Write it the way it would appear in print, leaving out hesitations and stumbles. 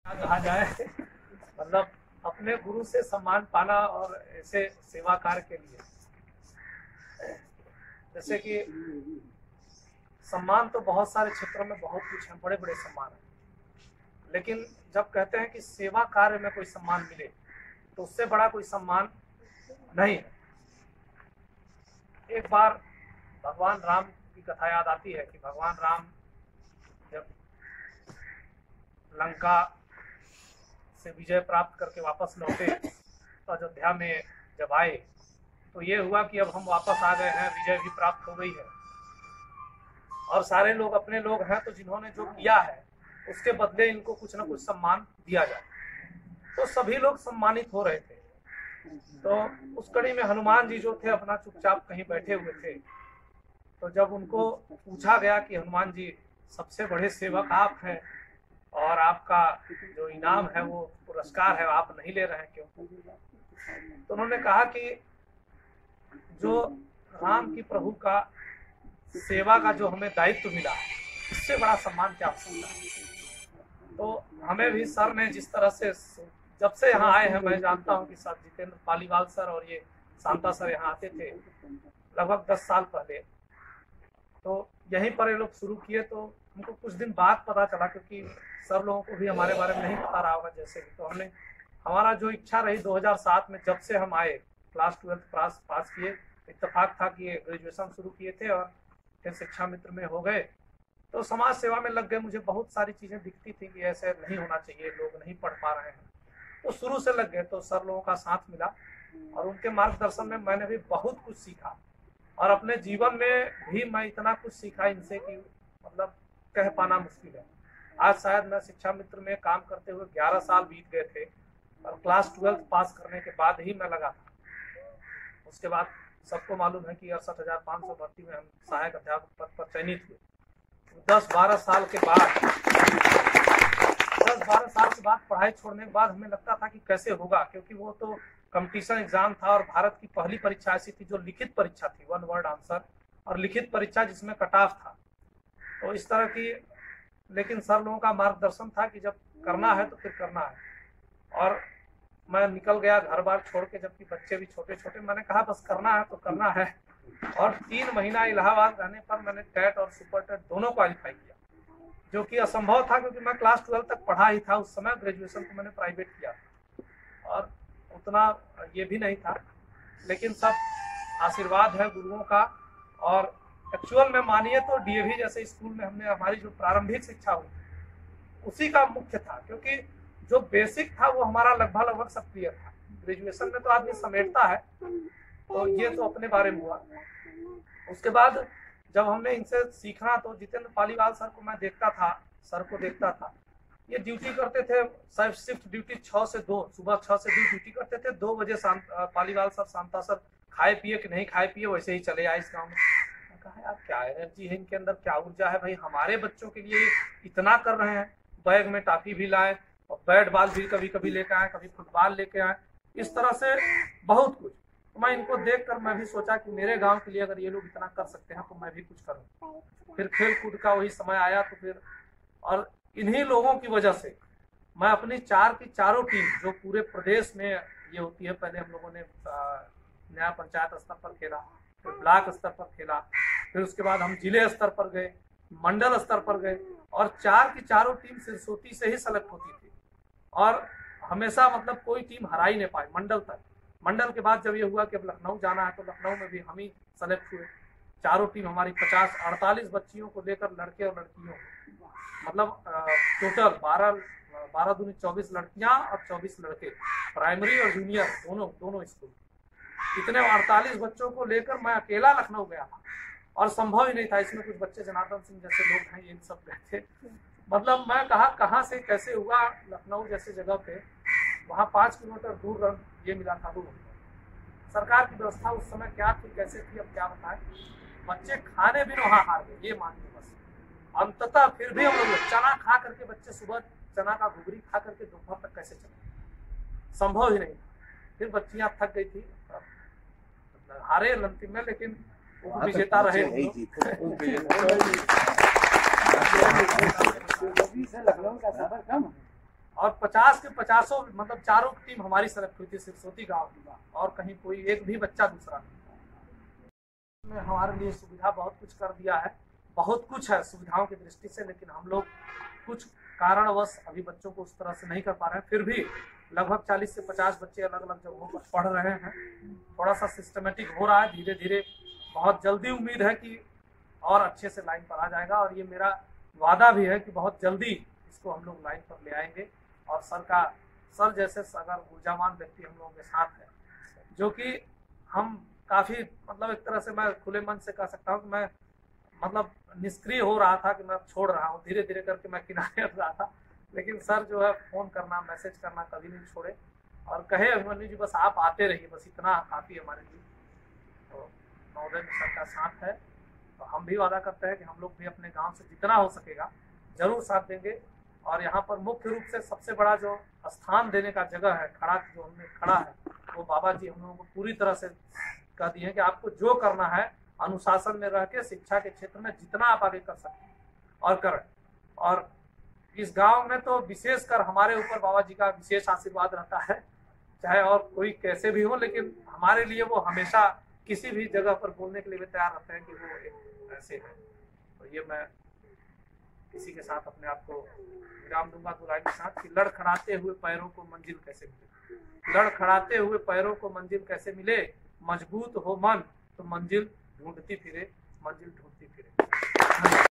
कहा जाए मतलब अपने गुरु से सम्मान पाना और ऐसे सेवा कार्य के लिए, जैसे कि सम्मान तो बहुत सारे क्षेत्रों में बहुत कुछ है, बड़े बड़े सम्मान हैं, लेकिन जब कहते हैं कि सेवा कार्य में कोई सम्मान मिले तो उससे बड़ा कोई सम्मान नहीं है। एक बार भगवान राम की कथा याद आती है कि भगवान राम जब लंका से विजय प्राप्त करके वापस लौटे तो अयोध्या में जब आए तो ये हुआ कि अब हम वापस आ गए हैं, विजय भी प्राप्त हो गई है और सारे लोग अपने लोग हैं, तो जिन्होंने जो किया है उसके बदले इनको कुछ ना कुछ सम्मान दिया जाए। तो सभी लोग सम्मानित हो रहे थे। तो उस कड़ी में हनुमान जी जो थे अपना चुपचाप कहीं बैठे हुए थे। तो जब उनको पूछा गया कि हनुमान जी सबसे बड़े सेवक आप हैं और आपका जो इनाम है वो पुरस्कार है आप नहीं ले रहे हैं क्यों? तो उन्होंने कहा कि जो राम की प्रभु का सेवा का जो हमें दायित्व मिला इससे बड़ा सम्मान क्या हो सकता है। तो हमें भी सर ने जिस तरह से जब से यहाँ आए हैं, मैं जानता हूँ कि सर जितेंद्र पालीवाल सर और ये शांता सर यहाँ आते थे लगभग 10 साल पहले, तो यहीं पर ये लोग शुरू किए। तो हमको कुछ दिन बाद पता चला, क्योंकि सर लोगों को भी हमारे बारे में नहीं पता रहा होगा जैसे भी। तो हमने हमारा जो इच्छा रही 2007 में जब से हम आए क्लास 12 पास किए, इत्तेफाक था कि ये ग्रेजुएशन शुरू किए थे और फिर शिक्षा मित्र में हो गए तो समाज सेवा में लग गए। मुझे बहुत सारी चीज़ें दिखती थी कि ऐसे नहीं होना चाहिए, लोग नहीं पढ़ पा रहे हैं, तो शुरू से लग गए। तो सर लोगों का साथ मिला और उनके मार्गदर्शन में मैंने भी बहुत कुछ सीखा और अपने जीवन में भी मैं इतना कुछ सीखा इनसे कि मतलब कह पाना मुश्किल है। आज शायद मैं शिक्षा मित्र में काम करते हुए 11 साल बीत गए थे और क्लास 12 पास करने के बाद ही मैं लगा था। उसके बाद सबको मालूम है कि 68,500 भर्ती में हम सहायक अध्यापक पद पर चयनित हुए। 10-12 साल के बाद पढ़ाई छोड़ने के बाद हमें लगता था कि कैसे होगा, क्योंकि वो तो कंपटीशन एग्जाम था और भारत की पहली परीक्षा ऐसी थी जो लिखित परीक्षा थी, 1 वर्ड आंसर और लिखित परीक्षा जिसमें कट ऑफ था। तो इस तरह की, लेकिन सर लोगों का मार्गदर्शन था कि जब करना है तो फिर करना है। और मैं निकल गया घर बार छोड़ के, जबकि बच्चे भी छोटे छोटे। मैंने कहा बस करना है तो करना है और 3 महीना इलाहाबाद रहने पर मैंने टेट और सुपर टेट दोनों क्वालिफाई किया, जो कि असंभव था क्योंकि मैं क्लास 12 तक पढ़ा ही था उस समय। ग्रेजुएशन तो मैंने प्राइवेट किया और उतना ये भी नहीं था, लेकिन सब आशीर्वाद है गुरुओं का। और एक्चुअल में मानिए तो डीएवी जैसे स्कूल में हमने हमारी जो प्रारंभिक शिक्षा हुई उसी का मुख्य था, क्योंकि जो बेसिक था वो हमारा लगभग सब क्लियर था। ग्रेजुएशन में तो आदमी समेटता है, तो ये तो अपने बारे में हुआ। उसके बाद जब हमने इनसे सीखना तो जितेंद्र पालीवाल सर को मैं देखता था, ये ड्यूटी करते थे, शिफ्ट ड्यूटी 6 से 2, सुबह 6 से 2 ड्यूटी करते थे। 2 बजे पालीवाल सर शांता सर खाए पिए कि नहीं खाए पिए वैसे ही चले आए इस गाँव में। मैं कहा यार क्या एनर्जी है इनके अंदर, क्या ऊर्जा है भाई, हमारे बच्चों के लिए इतना कर रहे हैं। बैग में टॉफी भी लाए और बैट बॉल भी कभी कभी लेके आए, कभी फुटबॉल लेके आए, इस तरह से बहुत कुछ। तो मैं इनको देखकर मैं भी सोचा कि मेरे गांव के लिए अगर ये लोग इतना कर सकते हैं तो मैं भी कुछ करूं। फिर खेल कूद का वही समय आया तो फिर, और इन्हीं लोगों की वजह से मैं अपनी 4 की चारों टीम जो पूरे प्रदेश में ये होती है, पहले हम लोगों ने नया पंचायत स्तर पर खेला, फिर ब्लॉक स्तर पर खेला, फिर उसके बाद हम जिले स्तर पर गए, मंडल स्तर पर गए और 4 की चारों टीम सिरसोती से ही सेलेक्ट होती थी और हमेशा मतलब कोई टीम हरा ही नहीं पाई मंडल तक। मंडल के बाद जब ये हुआ कि अब लखनऊ जाना है तो लखनऊ में भी हम ही सेलेक्ट हुए। चारों टीम हमारी 50-48 बच्चियों को लेकर, लड़के और लड़कियों, मतलब टोटल 12 दूनी 24 लड़कियां और 24 लड़के, प्राइमरी और जूनियर दोनों स्कूल। इतने 48 बच्चों को लेकर मैं अकेला लखनऊ गया था और संभव ही नहीं था। इसमें कुछ बच्चे जनार्दन सिंह जैसे लोग हैं, ये सब गए थे। मतलब मैं कहाँ से कैसे हुआ, लखनऊ जैसे जगह पे वहाँ 5 किलोमीटर दूर रन ये मिला था। सरकार की व्यवस्था उस समय क्या थी कैसे थी अब क्या बताएं। बच्चे खाने भी वहाँ हार गए, ये मानिए बस। अंततः फिर भी हम लोग चना खा करके, बच्चे सुबह चना का घुघरी खा करके दोपहर तक कैसे चले, संभव ही नहीं। फिर बच्चियां थक गई थी, हारे अंतिम में, लेकिन विजेता रहे। लखनऊ का सफर कम और 50 के 50 मतलब चारों टीम हमारी सेलेक्ट हुई थी सिरसोती गांव की, और कहीं कोई एक भी बच्चा दूसरा नहीं। हमारे लिए सुविधा बहुत कुछ कर दिया है, बहुत कुछ है सुविधाओं की दृष्टि से, लेकिन हम लोग कुछ कारणवश अभी बच्चों को उस तरह से नहीं कर पा रहे हैं। फिर भी लगभग 40 से 50 बच्चे अलग अलग जगहों पर पढ़ रहे हैं। थोड़ा सा सिस्टमेटिक हो रहा है धीरे धीरे, बहुत जल्दी उम्मीद है कि और अच्छे से लाइन पर आ जाएगा, और ये मेरा वादा भी है कि बहुत जल्दी इसको हम लोग लाइन पर ले आएंगे। और सर जैसे अगर ऊर्जावान व्यक्ति हम लोगों के साथ है, जो कि हम काफ़ी मतलब एक तरह से मैं खुले मन से कह सकता हूँ कि मैं मतलब निष्क्रिय हो रहा था कि मैं छोड़ रहा हूँ, धीरे धीरे करके मैं किनारे हट रहा था, लेकिन सर जो है फ़ोन करना, मैसेज करना कभी नहीं छोड़े, और कहे अभिमन्यु जी बस आप आते रहिए, बस इतना काफ़ी हमारे लिए। तो महोदय सर का साथ है, तो हम भी वादा करते हैं कि हम लोग भी अपने गांव से जितना हो सकेगा जरूर साथ देंगे। और यहाँ पर मुख्य रूप से सबसे बड़ा जो स्थान देने का जगह है, खड़ा जो हमने खड़ा है, वो बाबा जी हम लोगों को पूरी तरह से कह दिए हैं कि आपको जो करना है अनुशासन में रह के शिक्षा के क्षेत्र में जितना आप आगे कर सकते हैं और करें। और इस गांव में तो विशेषकर हमारे ऊपर बाबा जी का विशेष आशीर्वाद रहता है, चाहे और कोई कैसे भी हो, लेकिन हमारे लिए वो हमेशा किसी भी जगह पर बोलने के लिए भी तैयार रहते हैं कि वो एक ऐसे हैं। तो ये मैं किसी के साथ अपने आप को विराम दूंगा दुलाई के साथ कि लड़खड़ाते हुए पैरों को मंजिल कैसे मिले, लड़खड़ाते हुए पैरों को मंजिल कैसे मिले, मजबूत हो मन तो मंजिल ढूंढती फिरे, मंजिल ढूंढती फिरे।